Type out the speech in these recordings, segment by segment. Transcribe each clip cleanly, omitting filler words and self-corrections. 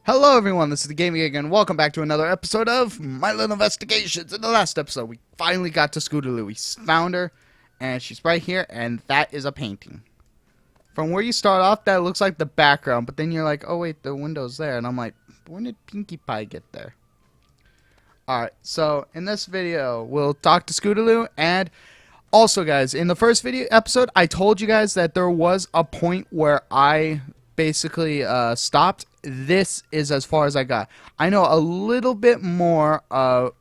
Hello everyone, this is the GamingGiga and welcome back to another episode of My Little Investigations. In the last episode, we finally got to Scootaloo. We found her, and she's right here, and that is a painting. From where you start off, that looks like the background, but then you're like, oh wait, the window's there, and I'm like, when did Pinkie Pie get there? Alright, so in this video, we'll talk to Scootaloo, and also guys, in the first video episode, I told you guys that there was a point where I basically stopped. This is as far as I got. I know a little bit more when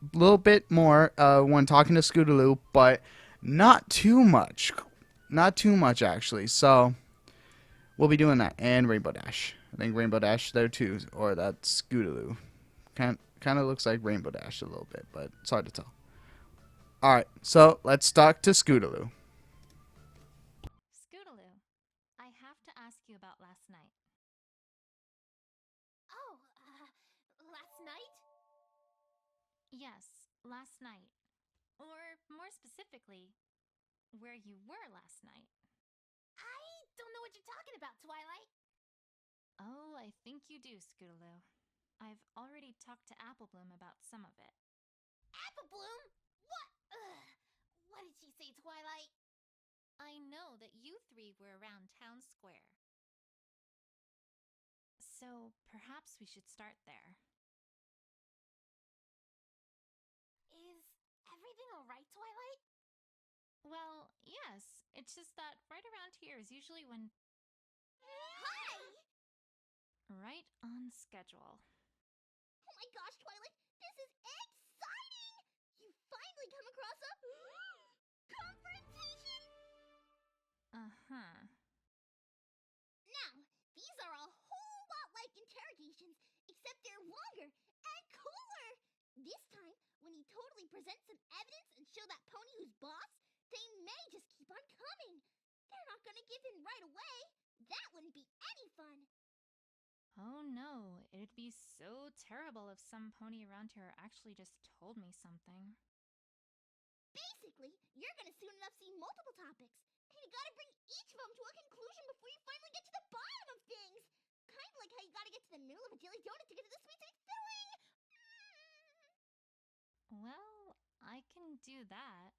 talking to Scootaloo, but not too much. Not too much actually. So we'll be doing that, and Rainbow Dash. I think Rainbow Dash there too, or that's Scootaloo. Kind of looks like Rainbow Dash a little bit, but it's hard to tell. Alright, so let's talk to Scootaloo. Scootaloo, I have to ask you about last night. Oh, last night? Yes, last night. Or more specifically, where you were last night. I don't know what you're talking about, Twilight. Oh, I think you do, Scootaloo. I've already talked to Applebloom about some of it. Applebloom? What? What did she say, Twilight? I know that you three were around town square. So perhaps we should start there. Is everything alright, Twilight? Well, yes. It's just that right around here is usually when... Hi! Right on schedule. Oh my gosh, Twilight, this is exciting! You finally come across a... confrontation! Uh-huh. Now, these are a whole lot like interrogations, except they're longer and cooler! This time, when you totally present some evidence and show that pony who's boss, they may just keep on coming. They're not gonna give in right away. That wouldn't be any fun. Oh no, it'd be so terrible if some pony around here actually just told me something. Basically, you're gonna soon enough see multiple topics, and you gotta bring each of them to a conclusion before you finally get to the bottom of things. Kind of like how you gotta get to the middle of a jelly donut to get to the sweet sweet filling. Well, I can do that.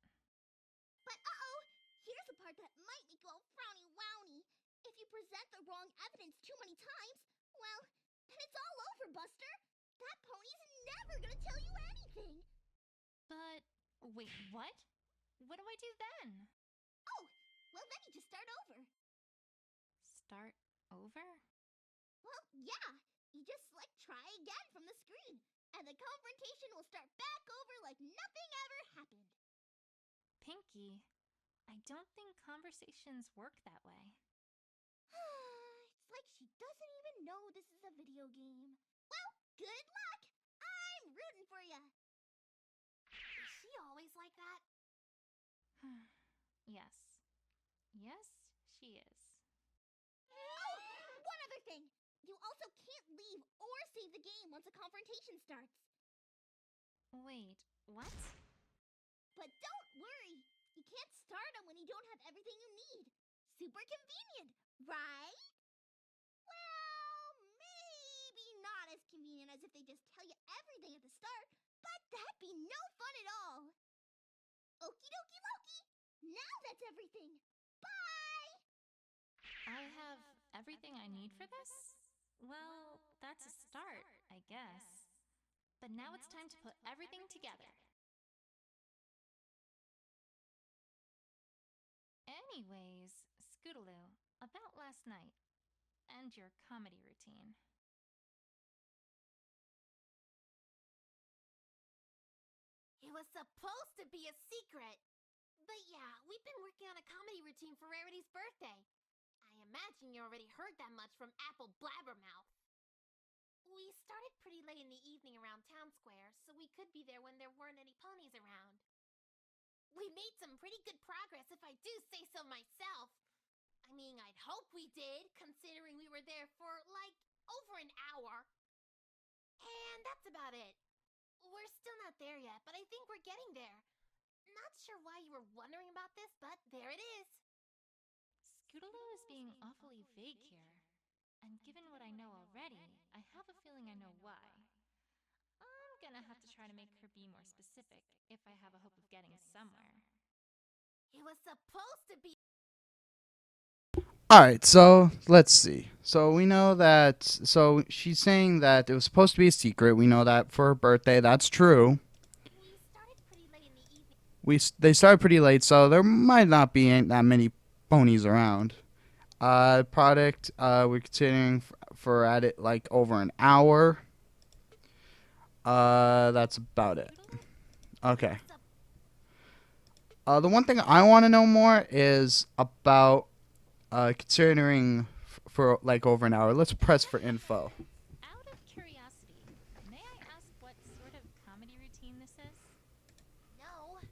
But uh-oh, here's the part that might make you all frowny wowny. If you present the wrong evidence too many times, well, then it's all over, Buster. That pony's never gonna tell you anything. But, wait, what? What do I do then? Oh, well then you just start over. Start over? Well, yeah, you just try again from the screen, and the confrontation will start back over like nothing ever happened. Pinkie, I don't think conversations work that way. It's like she doesn't even know this is a video game. Well, good luck! I'm rooting for ya! Is she always like that? Yes. Yes, she is. Oh, one other thing! You also can't leave or save the game once a confrontation starts. Wait, what? But don't worry! You can't start them when you don't have everything you need. Super convenient, right? Well, maybe not as convenient as if they just tell you everything at the start, but that'd be no fun at all. Okie dokie Loki! Now that's everything! Bye! I have everything I need for this? Well, that's a start, I guess. But now it's time to put everything together. Anyways, Scootaloo, about last night and your comedy routine. It was supposed to be a secret. But yeah, we've been working on a comedy routine for Rarity's birthday. I imagine you already heard that much from Apple Blabbermouth. We started pretty late in the evening around Town Square, so we could be there when there weren't any ponies around. We made some pretty good progress, if I do say so myself. I mean, I'd hope we did, considering we were there for, over an hour. And that's about it. We're still not there yet, but I think we're getting there. Not sure why you were wondering about this, but there it is. Scootaloo is being awfully vague here. And given what I know already, I have a feeling I know know why. I'm gonna have to try to make her be more specific if I have a hope of getting somewhere. It was supposed to be. Alright, so let's see. So we know that. So she's saying that it was supposed to be a secret. We know that for her birthday. That's true. We started pretty late in the evening. They started pretty late, so there might not be that many ponies around. Product we're considering for at it like over an hour. That's about it. Okay. The one thing I want to know more is about considering for like over an hour. Let's press for info. Out of curiosity, may I ask what sort of comedy routine this is? No.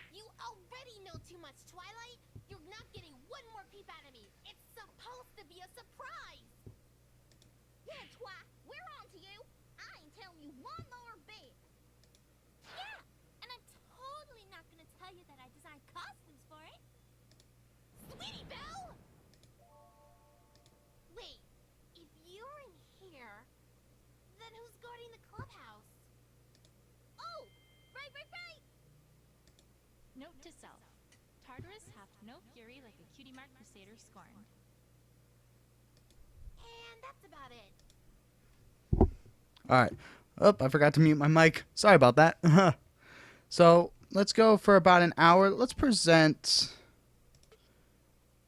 You already know too much, Twilight. You're not getting one more peep out of me. It's supposed to be a surprise. Yeah, Twi, we're on to you. I ain't telling you one more bit. Yeah, and I'm totally not gonna tell you that I designed costumes for it. Sweetie Belle! Wait, if you're in here, then who's guarding the clubhouse? Oh, right. Note to self. Tartarus hath no fury like a cutie mark crusader scorned. And that's about it. All right. Oh, I forgot to mute my mic. Sorry about that. So let's go for about an hour. Let's present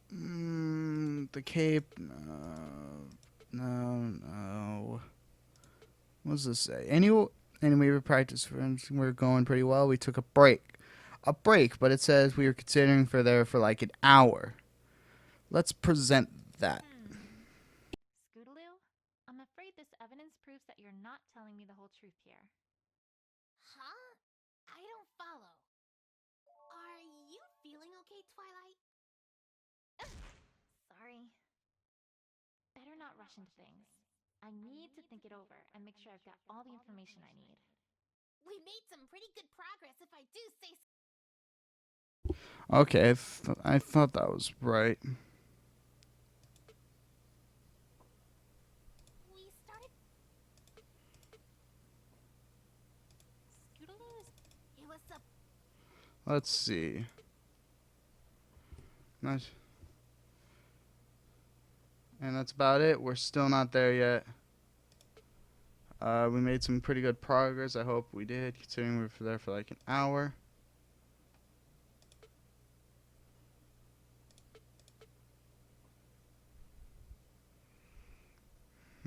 the cape. No. What does this say? Anyway, we practiced. We're going pretty well. We took a break. But it says we were considering for there for like an hour. Let's present that. Scootaloo, I'm afraid this evidence proves that you're not telling me the whole truth here. Huh? I don't follow. Are you feeling okay, Twilight? Sorry. Better not rush into things. I need to think it over and make sure I've got all the information I need. We made some pretty good progress, if I do say so. Okay, I thought that was right. We started. Scootaloo is... It was a. Let's see. Nice. And that's about it. We're still not there yet. We made some pretty good progress. I hope we did, considering we were there for like an hour.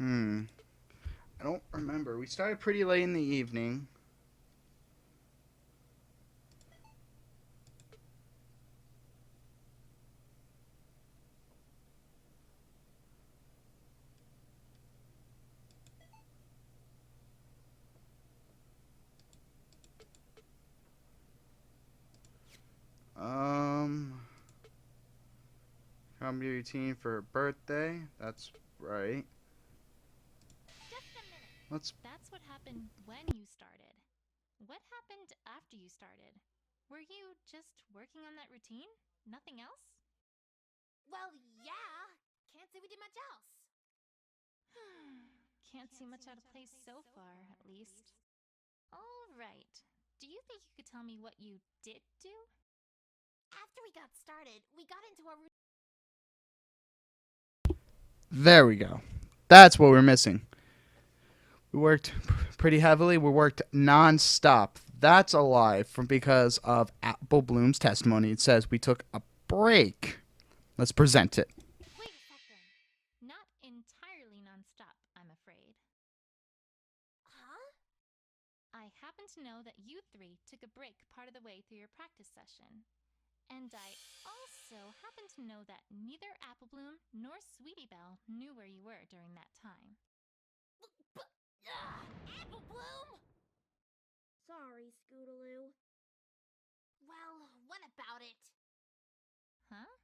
I don't remember. We started pretty late in the evening. Comedy routine for her birthday. That's right. Just a minute. That's what happened when you started. What happened after you started? Were you just working on that routine? Nothing else? Well, yeah. Can't say we did much else. Can't see much out of place so far, at least. All right. Do you think you could tell me what you did do? After we got started, we got into our routine. There we go. That's what we're missing. We worked pretty heavily. We worked non-stop. That's a lie because of Apple Bloom's testimony. It says we took a break. Let's present it. Wait a second. Not entirely nonstop, I'm afraid. Huh? I happen to know that you three took a break part of the way through your practice session. And I also happen to know that neither Apple Bloom nor Sweetie Belle knew where you were during that time. Apple Bloom! Sorry, Scootaloo. Well, what about it? Huh?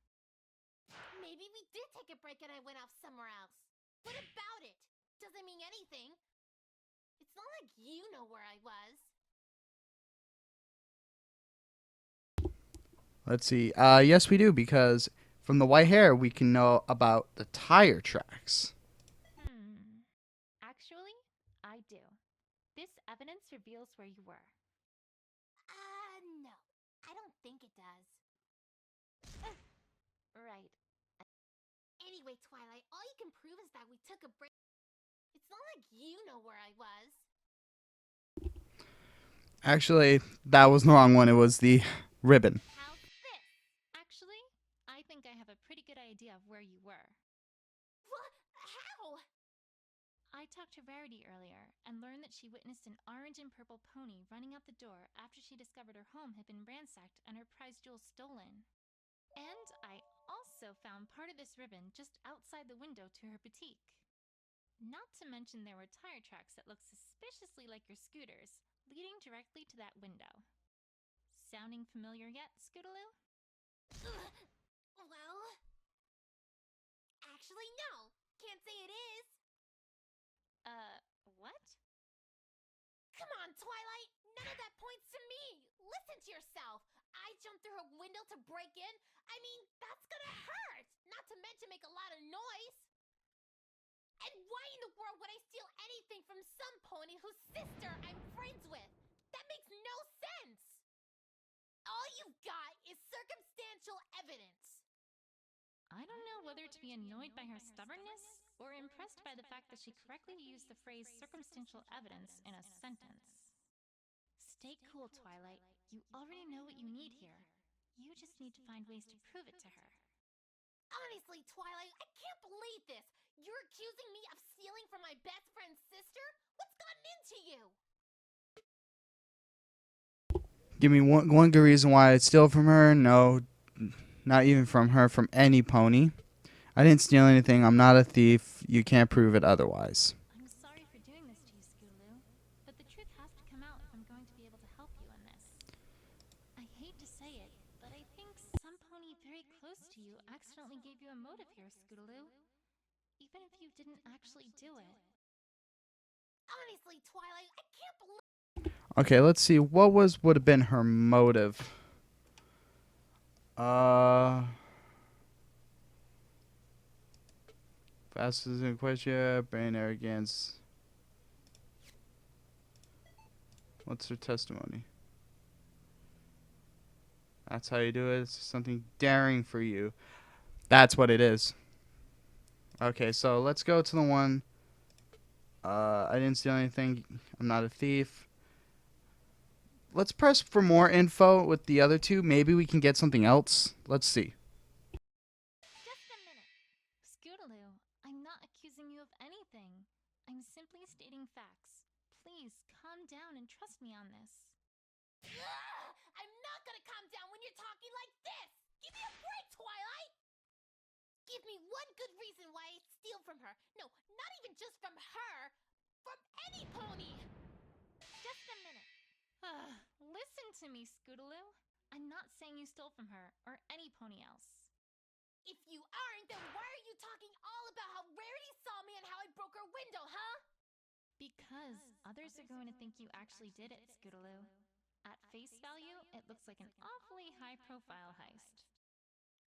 Maybe we did take a break and I went off somewhere else. What about it? Doesn't mean anything. It's not like you know where I was. Let's see. Yes, we do, because from the white hair, we can know about the tire tracks. evidence reveals where you were. No. I don't think it does. Right. Anyway, Twilight, all you can prove is that we took a break. It's not like you know where I was. Actually, that was the wrong one. It was the ribbon. How's this? Actually, I think I have a pretty good idea of where you were. What? How? I talked to Rarity earlier and learned that she witnessed an orange and purple pony running out the door after she discovered her home had been ransacked and her prized jewels stolen. And I also found part of this ribbon just outside the window to her boutique. Not to mention there were tire tracks that looked suspiciously like your scooter's, leading directly to that window. Sounding familiar yet, Scootaloo? Well... Actually, no. Can't say it is. What? Come on, Twilight! None of that points to me! Listen to yourself! I jumped through her window to break in? I mean, that's gonna hurt! Not to mention make a lot of noise! And why in the world would I steal anything from some pony whose sister I'm friends with? That makes no sense! All you've got is circumstantial evidence! I don't know whether to be annoyed by her stubbornness or impressed by the fact that she correctly used the phrase circumstantial evidence in a sentence. Stay cool, Twilight. You already know what you need here. You just need to find ways to prove it to her. Honestly, Twilight, I can't believe this! You're accusing me of stealing from my best friend's sister? What's gotten into you? Give me one good reason why I'd steal from her. No, not even from her, from any pony. I didn't steal anything. I'm not a thief. You can't prove it otherwise. I'm sorry for doing this to you, Scootaloo, but the truth has to come out if I'm going to be able to help you in this. I hate to say it, but I think some pony very close to you accidentally gave you a motive here, Scootaloo. Even if you didn't actually do it. Honestly, Twilight, I can't believe... Okay, let's see. What would have been her motive? Fastest in question, brain arrogance. What's her testimony? That's how you do it. It's something daring for you. That's what it is. Okay, so let's go to the one. I didn't steal anything. I'm not a thief. Let's press for more info with the other two. Maybe we can get something else. Let's see. Just a minute. Scootaloo, I'm not accusing you of anything. I'm simply stating facts. Please calm down and trust me on this. I'm not gonna calm down when you're talking like this! Give me a break, Twilight! Give me one good reason why I'd steal from her. No, not even just from her. From any pony! Just a minute. Listen to me, Scootaloo. I'm not saying you stole from her or any pony else. If you aren't, then why are you talking all about how Rarity saw me and how I broke her window, huh? Because others are going to think you actually did it, Scootaloo. At face value, it looks like an awfully high-profile heist.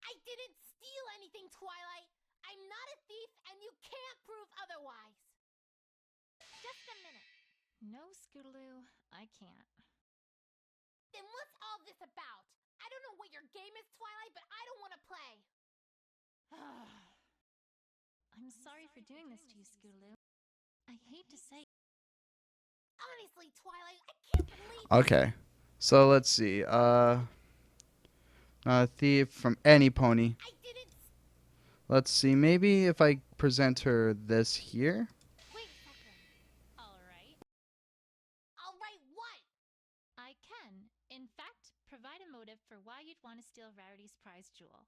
I didn't steal anything, Twilight! I'm not a thief, and you can't prove otherwise! Just a minute. No, Scootaloo, I can't. Then what's all this about? I don't know what your game is, Twilight, but I don't want to play! I'm sorry for doing this to you, Scootaloo. I hate to say it. Honestly, Twilight, I can't believe... Okay, so let's see. Not a thief from any pony. I didn't... Let's see. Maybe if I present her this here. Wait a second. Alright. Alright, what? I can, in fact, provide a motive for why you'd want to steal Rarity's prize jewel.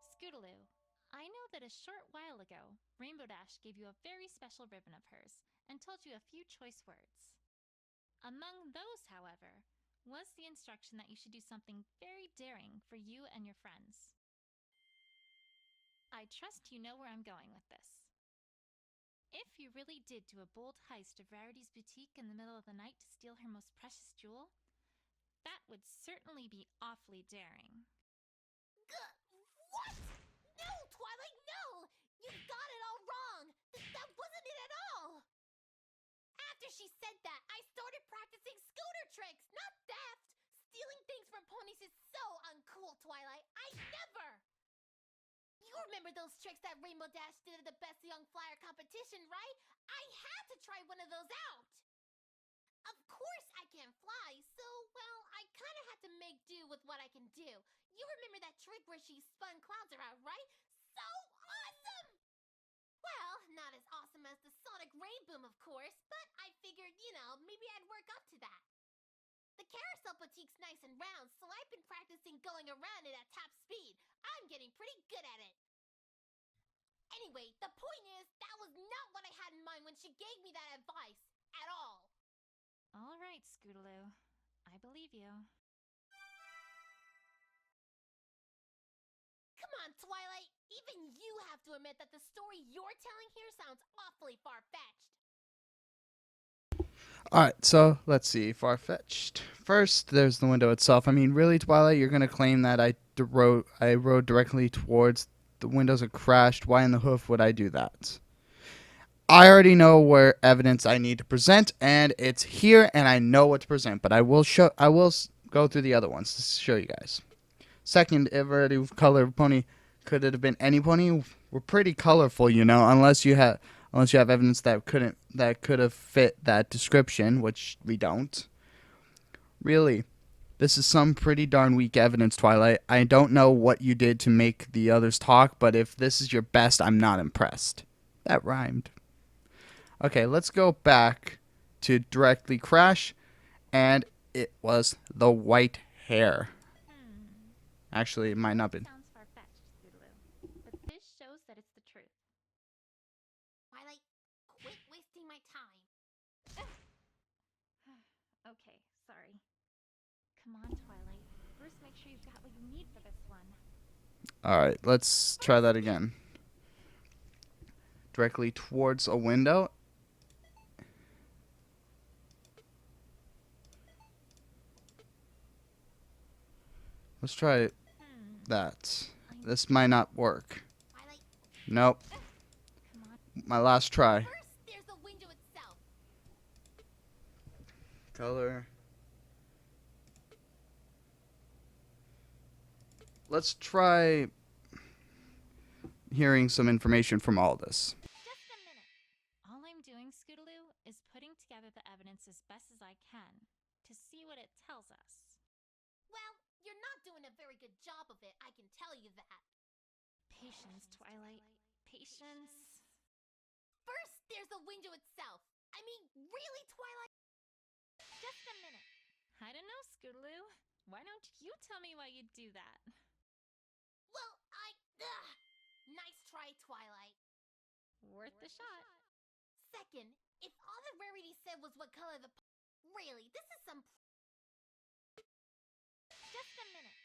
Scootaloo, I know that a short while ago, Rainbow Dash gave you a very special ribbon of hers and told you a few choice words. Among those, however, was the instruction that you should do something very daring for you and your friends. I trust you know where I'm going with this. If you really did do a bold heist of Rarity's boutique in the middle of the night to steal her most precious jewel, that would certainly be awfully daring. What? No, Twilight, no! You got it all wrong! That wasn't it at all! she said that, I started practicing scooter tricks, not theft. Stealing things from ponies is so uncool, Twilight. I never! You remember those tricks that Rainbow Dash did at the Best Young Flyer competition, right? I had to try one of those out. Of course I can't fly, so, well, I kind of had to make do with what I can do. You remember that trick where she spun clouds around, right? So awesome! Well, not as awesome as the Sonic Rain Boom, of course, but I figured, maybe I'd work up to that. The carousel boutique's nice and round, so I've been practicing going around it at top speed. I'm getting pretty good at it. Anyway, the point is, that was not what I had in mind when she gave me that advice. At all. All right, Scootaloo. I believe you. Come on, Twilight. Even you have to admit that the story you're telling here sounds awfully far-fetched. Alright, so let's see. Far-fetched. First, there's the window itself. I mean, really, Twilight, you're going to claim that I rode directly towards the windows and crashed. Why in the hoof would I do that? I already know where evidence I need to present, and it's here, and I know what to present. But I will go through the other ones to show you guys. Second, every color of pony. Could it have been any pony? We're pretty colorful, unless you have evidence that could have fit that description, which we don't. Really, this is some pretty darn weak evidence, Twilight. I don't know what you did to make the others talk, but if this is your best, I'm not impressed. That rhymed. Okay, let's go back to directly crash, and it was the white hair. Actually, it might not be. Sounds far-fetched, Scootaloo, but this shows that it's the truth. Twilight, quit wasting my time. Okay, sorry. Come on, Twilight. First, make sure you've got what you need for this one. Alright, let's try that again. Directly towards a window. Let's try that. This might not work. Twilight, Nope. Come on. My last try. first there's the window itself. Color. Let's try hearing some information from all this. Just a minute. All I'm doing, Scootaloo, is putting together the evidence as best as I can to see what it tells us. Well, you're not doing a very good job of it, I can tell you that. Patience, Twilight. Patience. First, there's the window itself. I mean, really, Twilight? Just a minute. I don't know, Scootaloo. Why don't you tell me why you'd do that? Well, nice try, Twilight. Worth the shot. Second, if all the Rarity said was what color the... Really, this is some... Just a minute.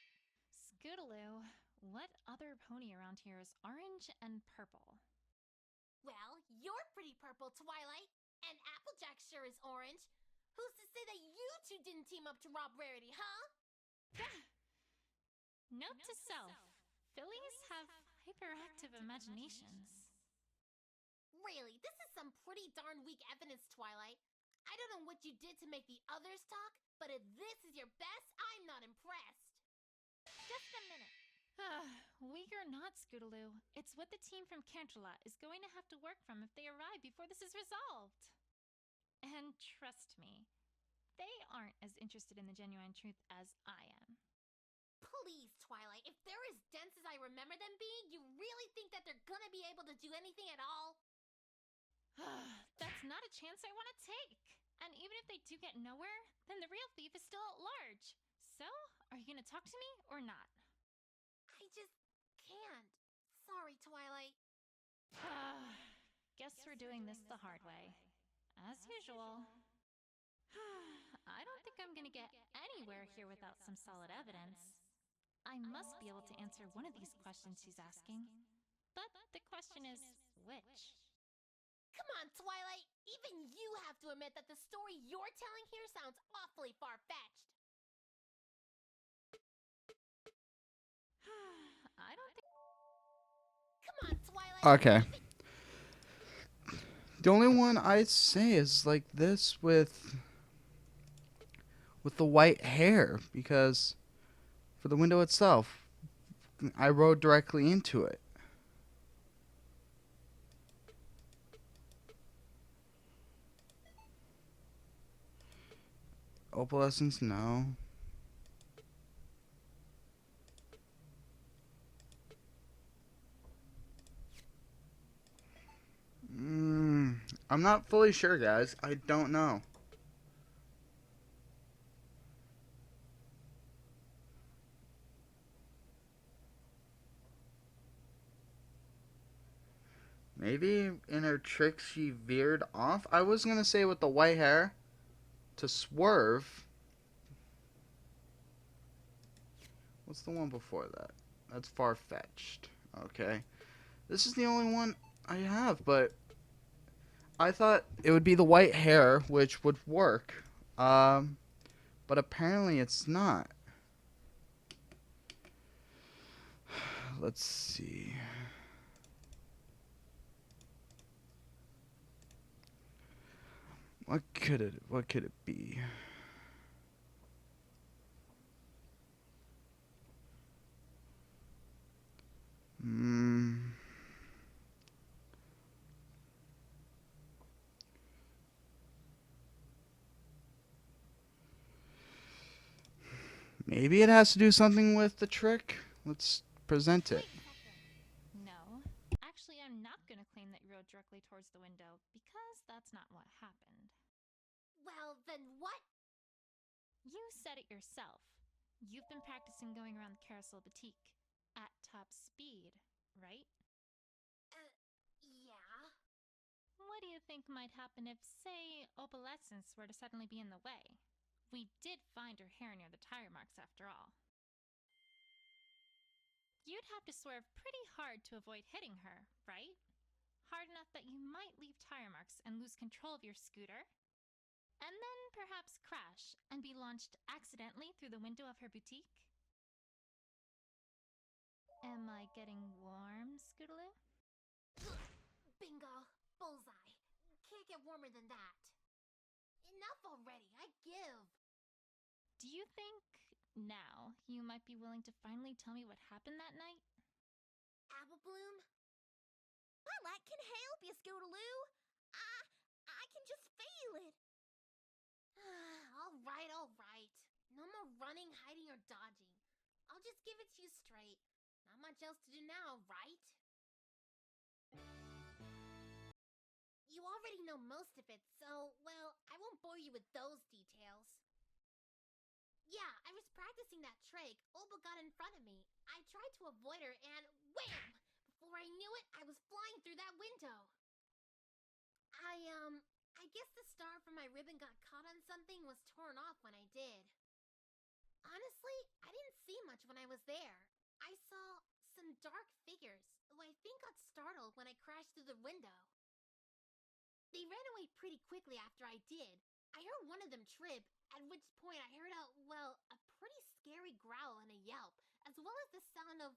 Scootaloo, what other pony around here is orange and purple? Well, you're pretty purple, Twilight. And Applejack sure is orange. Who's to say that you two didn't team up to rob Rarity, huh? Note to self. Fillies have hyperactive imaginations. Really, this is some pretty darn weak evidence, Twilight. I don't know what you did to make the others talk, but if this is your best, I'm not impressed. Just a minute. Weak or not, Scootaloo, it's what the team from Canterlot is going to have to work from if they arrive before this is resolved. And trust me, they aren't as interested in the genuine truth as I am. Please, Twilight, if they're as dense as I remember them being, you really think that they're gonna be able to do anything at all? That's not a chance I want to take. And even if they do get nowhere, then the real thief is still at large. So, are you going to talk to me or not? I just can't. Sorry, Twilight. Guess we're doing this the hard way. As usual. I don't think I'm going to get anywhere here without some solid evidence. I must be able to answer one of these questions she's asking. But the question is, which? Come on, Twilight. Even you have to admit that the story you're telling here sounds awfully far-fetched. I don't think... Come on, Twilight. Okay. The only one I'd say is like this with the white hair, because for the window itself, I rode directly into it. Opalescence, no. I'm not fully sure, guys. I don't know. Maybe in her trick she veered off. I was gonna say with the white hair to swerve. What's the one before that? That's far-fetched. Okay. This is the only one I have, but I thought it would be the white hair, which would work. But apparently it's not. Let's see. What could it be? Maybe it has to do something with the trick. Let's present it. No. Actually, I'm not gonna claim that you rode directly towards the window, because that's not what happened. Well, then what? You said it yourself. You've been practicing going around the Carousel Boutique at top speed, right? Yeah. What do you think might happen if, say, Opalescence were to suddenly be in the way? We did find her hair near the tire marks after all. You'd have to swerve pretty hard to avoid hitting her, right? Hard enough that you might leave tire marks and lose control of your scooter? And then perhaps crash and be launched accidentally through the window of her boutique? Am I getting warm, Scootaloo? Bingo. Bullseye. Can't get warmer than that. Enough already. I give. Do you think, now, you might be willing to finally tell me what happened that night? Apple Bloom? Well, I can help you, Scootaloo. I can just feel it. All right, all right. No more running, hiding, or dodging. I'll just give it to you straight. Not much else to do now, right? You already know most of it, so, well, I won't bore you with those details. Yeah, I was practicing that trick. Oba got in front of me. I tried to avoid her and wham! Before I knew it, I was flying through that window. I guess the star from my ribbon got caught on something was torn off when I did. Honestly, I didn't see much when I was there. I saw some dark figures who I think got startled when I crashed through the window. They ran away pretty quickly after I did. I heard one of them trip, at which point I heard a pretty scary growl and a yelp, as well as the sound of,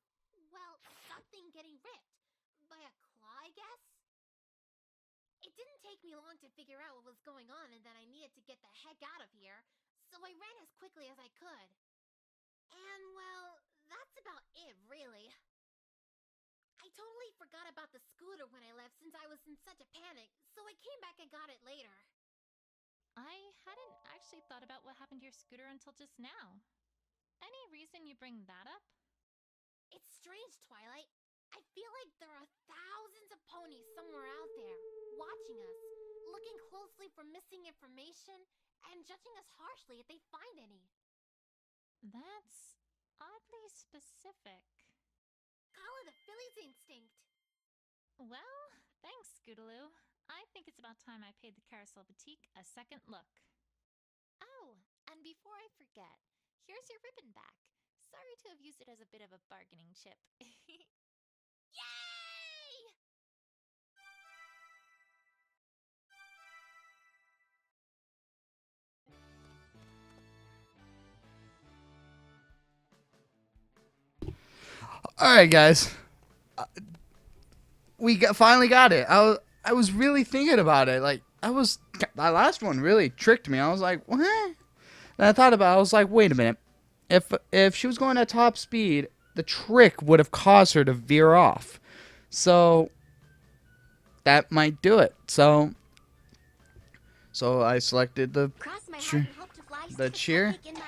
something getting ripped. By a claw, I guess? It didn't take me long to figure out what was going on and that I needed to get the heck out of here, so I ran as quickly as I could. And, that's about it, really. I totally forgot about the scooter when I left since I was in such a panic, so I came back and got it later. I hadn't actually thought about what happened to your scooter until just now. Any reason you bring that up? It's strange, Twilight. I feel like there are thousands of ponies somewhere out there, watching us, looking closely for missing information, and judging us harshly if they find any. That's oddly specific. Call it a Philly's instinct. Well, thanks, Scootaloo. I think it's about time I paid the Carousel Boutique a second look. Oh, and before I forget, here's your ribbon back. Sorry to have used it as a bit of a bargaining chip. Yay! All right, guys. We finally got it. I was really thinking about it. Like, that last one really tricked me. I was like, what? And I thought about it. I was like, wait a minute. If she was going at top speed, the trick would have caused her to veer off. So that might do it. So I selected the Cross my Sure. heart and hope to fly The such a cheer? traffic in my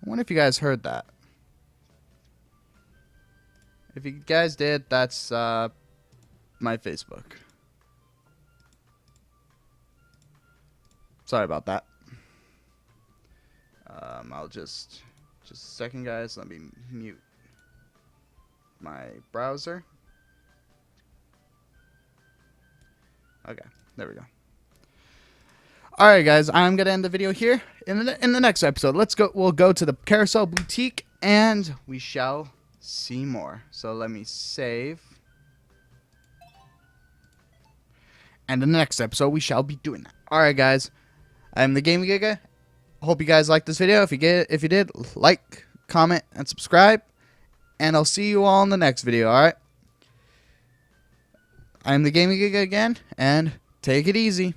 I wonder if you guys heard that. If you guys did, that's my Facebook. Sorry about that. I'll just a second, guys. Let me mute my browser. Okay, there we go. All right, guys. I'm gonna end the video here. In the next episode, we'll go to the Carousel Boutique, and we shall see more. So let me save. And in the next episode, we shall be doing that. All right, guys. I'm the GamingGiga. Hope you guys liked this video. If you did, like, comment, and subscribe. And I'll see you all in the next video. All right. I'm the GamingGiga again, and take it easy.